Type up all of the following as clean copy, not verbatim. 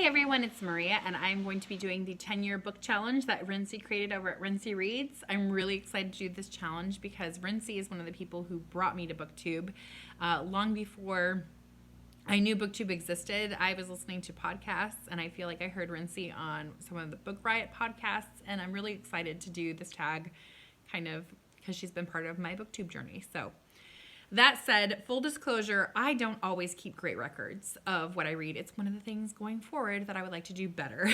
everyone, it's Maria, and I'm going to be doing the 10-year book challenge that Rinsey created over at Rinsey Reads. I'm really excited to do this challenge because Rinsey is one of the people who brought me to BookTube. Long before I knew BookTube existed, I was listening to podcasts, and I feel like I heard Rinsey on some of the Book Riot podcasts, and I'm really excited to do this tag kind of because she's been part of my BookTube journey. So that said, full disclosure, I don't always keep great records of what I read. It's one of the things going forward that I would like to do better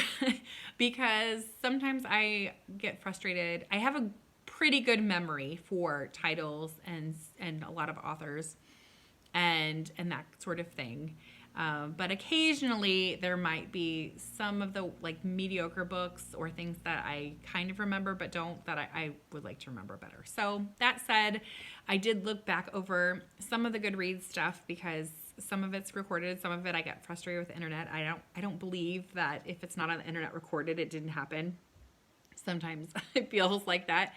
because sometimes I get frustrated. I have a pretty good memory for titles and a lot of authors and that sort of thing. But occasionally there might be some of the like mediocre books or things that I kind of remember but don't, that I would like to remember better. So that said, I did look back over some of the Goodreads stuff because some of it's recorded, some of it I get frustrated with the internet. I don't believe that if it's not on the internet recorded, it didn't happen. Sometimes it feels like that,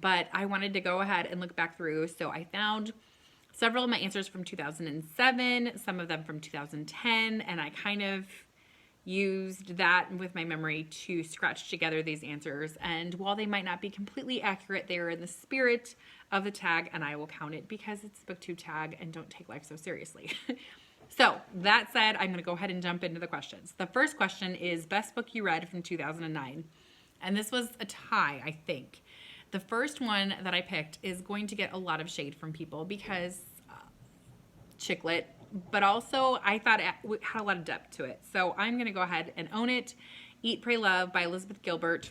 but I wanted to go ahead and look back through. So I found several of my answers from 2007, some of them from 2010, and I kind of used that with my memory to scratch together these answers. And while they might not be completely accurate, they are in the spirit of the tag, and I will count it because it's a BookTube tag and don't take life so seriously. So that said, I'm going to go ahead and jump into the questions. The first question is best book you read from 2009. And this was a tie, I think. The first one that I picked is going to get a lot of shade from people because chick lit, but also I thought it had a lot of depth to it. So I'm going to go ahead and own it. Eat, Pray, Love by Elizabeth Gilbert.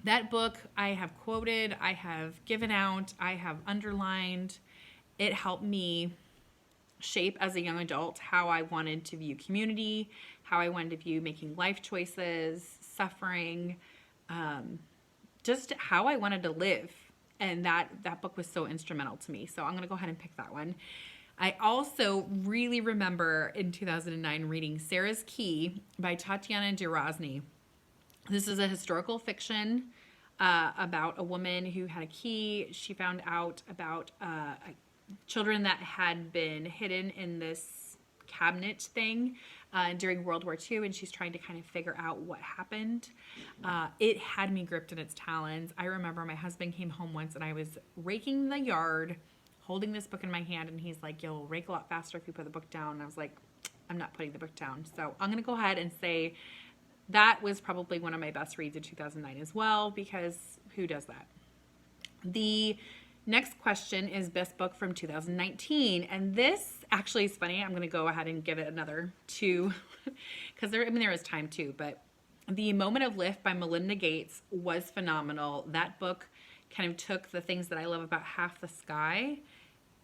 That book I have quoted, I have given out, I have underlined. It helped me shape as a young adult how I wanted to view community, how I wanted to view making life choices, suffering, just how I wanted to live. And that book was so instrumental to me. So I'm going to go ahead and pick that one. I also really remember in 2009 reading Saras Key by Tatiana DeRosny. This is a historical fiction about a woman who had a key. She found out about children that had been hidden in this cabinet thing during World War II, and she's trying to kind of figure out what happened. It had me gripped in its talons. I remember my husband came home once and I was raking the yard holding this book in my hand, and he's like, you'll rake a lot faster if you put the book down. And I was like, I'm not putting the book down. So I'm going to go ahead and say that was probably one of my best reads of 2009 as well, because who does that? The next question is best book from 2019. And this actually is funny. I'm going to go ahead and give it another 2 because there is time too, but The Moment of Lift by Melinda Gates was phenomenal. That book kind of took the things that I love about Half the Sky,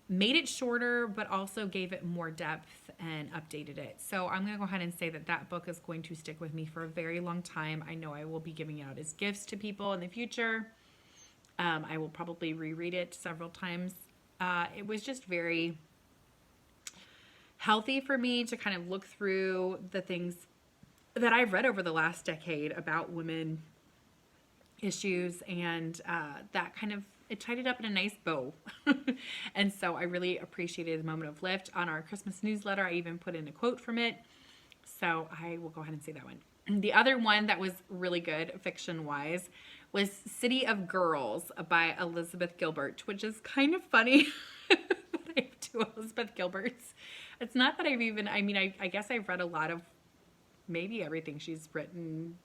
made it shorter, but also gave it more depth and updated it. So I'm going to go ahead and say that book is going to stick with me for a very long time. I know I will be giving it out as gifts to people in the future. I will probably reread it several times. It was just very healthy for me to kind of look through the things that I've read over the last decade about women issues, and that kind of, it tied it up in a nice bow. And so I really appreciated The Moment of Lift. On our Christmas newsletter, I even put in a quote from it. So I will go ahead and say that one. The other one that was really good fiction-wise was City of Girls by Elizabeth Gilbert, which is kind of funny that I have 2 Elizabeth Gilberts. It's not that I guess I've read a lot of, maybe everything she's written,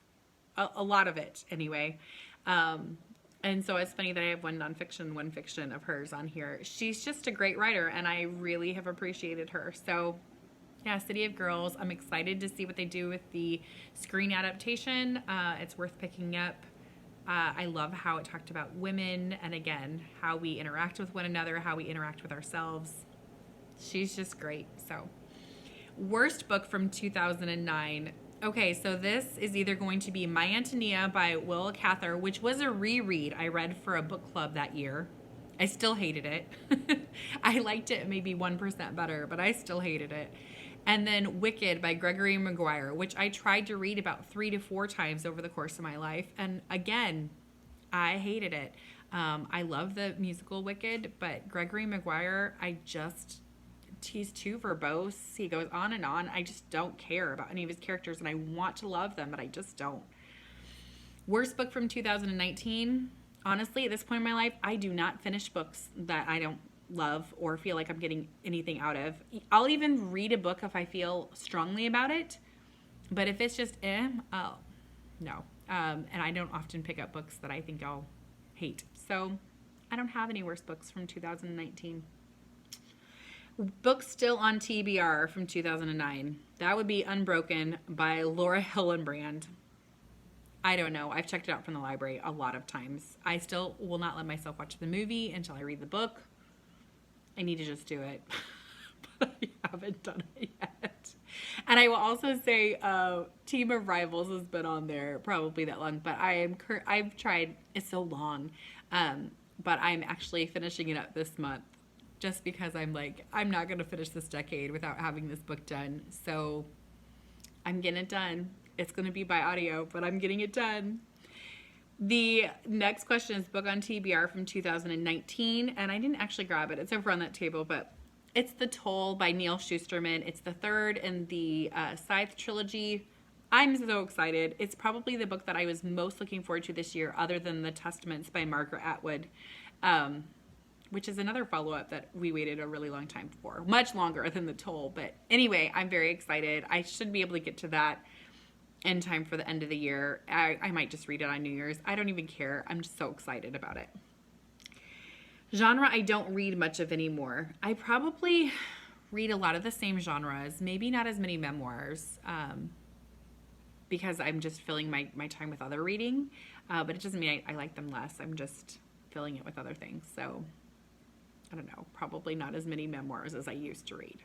a lot of it anyway. And so it's funny that I have one nonfiction, one fiction of hers on here. She's just a great writer, and I really have appreciated her. So yeah, City of Girls. I'm excited to see what they do with the screen adaptation. It's worth picking up. I love how it talked about women and, again, how we interact with one another, how we interact with ourselves. She's just great. So worst book from 2009. Okay, so this is either going to be My Antonia by Will Cather, which was a reread I read for a book club that year. I still hated it. I liked it maybe 1% better, but I still hated it. And then Wicked by Gregory Maguire, which I tried to read about 3 to 4 times over the course of my life. And again, I hated it. I love the musical Wicked, but Gregory Maguire, he's too verbose. He goes on and on. I just don't care about any of his characters, and I want to love them, but I just don't. Worst book from 2019. Honestly, at this point in my life, I do not finish books that I don't love or feel like I'm getting anything out of. I'll even read a book if I feel strongly about it, but if it's just oh, no. And I don't often pick up books that I think I'll hate. So I don't have any worst books from 2019. Book still on TBR from 2009. That would be Unbroken by Laura Hillenbrand. I don't know. I've checked it out from the library a lot of times. I still will not let myself watch the movie until I read the book. I need to just do it. But I haven't done it yet. And I will also say Team of Rivals has been on there probably that long. But I've tried. It's so long. But I'm actually finishing it up this month. Just because I'm like, I'm not going to finish this decade without having this book done. So I'm getting it done. It's going to be by audio, but I'm getting it done. The next question is book on TBR from 2019. And I didn't actually grab it. It's over on that table, but it's The Toll by Neil Shusterman. It's the third in the Scythe trilogy. I'm so excited. It's probably the book that I was most looking forward to this year, other than The Testaments by Margaret Atwood, which is another follow-up that we waited a really long time for. Much longer than The Toll. But anyway, I'm very excited. I should be able to get to that in time for the end of the year. I might just read it on New Year's. I don't even care. I'm just so excited about it. Genre I don't read much of anymore. I probably read a lot of the same genres. Maybe not as many memoirs. Because I'm just filling my time with other reading. But it doesn't mean I like them less. I'm just filling it with other things. So, I don't know. Probably not as many memoirs as I used to read.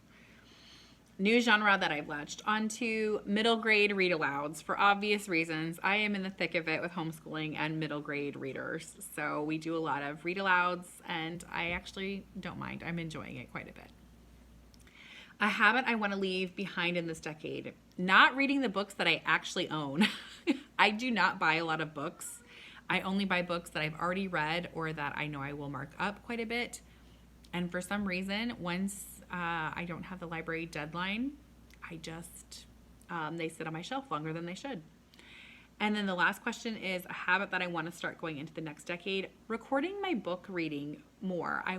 New genre that I've latched onto, middle grade read alouds. For obvious reasons, I am in the thick of it with homeschooling and middle grade readers. So we do a lot of read alouds, and I actually don't mind. I'm enjoying it quite a bit. A habit I want to leave behind in this decade. Not reading the books that I actually own. I do not buy a lot of books. I only buy books that I've already read or that I know I will mark up quite a bit. And for some reason, once I don't have the library deadline, I just, they sit on my shelf longer than they should. And then the last question is a habit that I want to start going into the next decade, recording my book reading more. I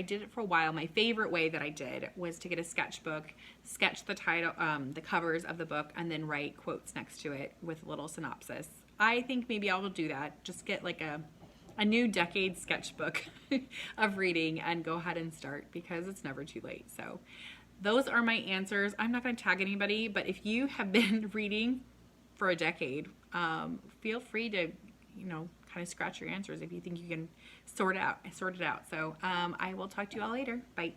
did it for a while. My favorite way that I did was to get a sketchbook, sketch the title, the covers of the book, and then write quotes next to it with a little synopsis. I think maybe I will do that. Just get like a new decade sketchbook of reading and go ahead and start, because it's never too late. So those are my answers. I'm not going to tag anybody, but if you have been reading for a decade, feel free to, kind of scratch your answers if you think you can sort it out. So I will talk to you all later. Bye.